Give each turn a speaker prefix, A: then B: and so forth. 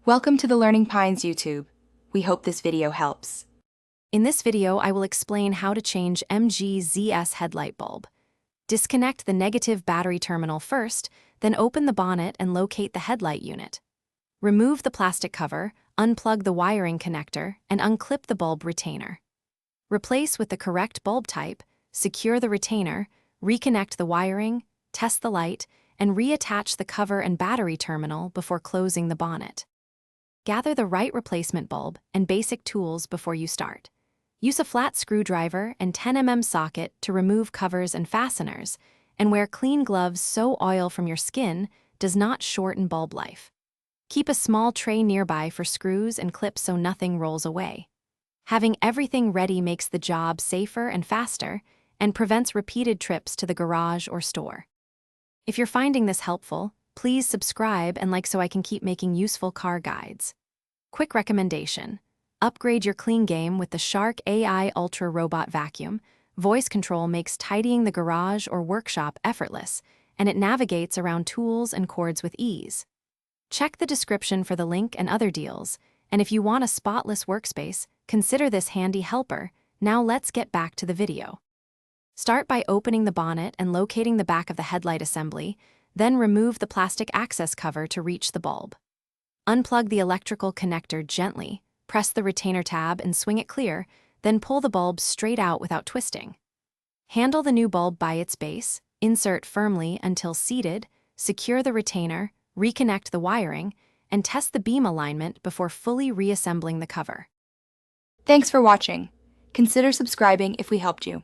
A: Welcome to the Learning Pines YouTube. We hope this video helps.
B: In this video, I will explain how to change MG-ZS headlight bulb. Disconnect the negative battery terminal first, then open the bonnet and locate the headlight unit. Remove the plastic cover, unplug the wiring connector, and unclip the bulb retainer. Replace with the correct bulb type, secure the retainer, reconnect the wiring, test the light, and reattach the cover and battery terminal before closing the bonnet. Gather the right replacement bulb and basic tools before you start. Use a flat screwdriver and 10 mm socket to remove covers and fasteners, and wear clean gloves so oil from your skin does not shorten bulb life. Keep a small tray nearby for screws and clips so nothing rolls away. Having everything ready makes the job safer and faster and prevents repeated trips to the garage or store. If you're finding this helpful, please subscribe and like so I can keep making useful car guides. Quick recommendation: upgrade your clean game with the Shark AI Ultra Robot Vacuum. Voice control makes tidying the garage or workshop effortless, and it navigates around tools and cords with ease. Check the description for the link and other deals, and if you want a spotless workspace, consider this handy helper. Now let's get back to the video. Start by opening the bonnet and locating the back of the headlight assembly, then remove the plastic access cover to reach the bulb. Unplug the electrical connector gently, press the retainer tab and swing it clear, then pull the bulb straight out without twisting. Handle the new bulb by its base, insert firmly until seated, secure the retainer, reconnect the wiring, and test the beam alignment before fully reassembling the cover.
A: Thanks for watching. Consider subscribing if we helped you.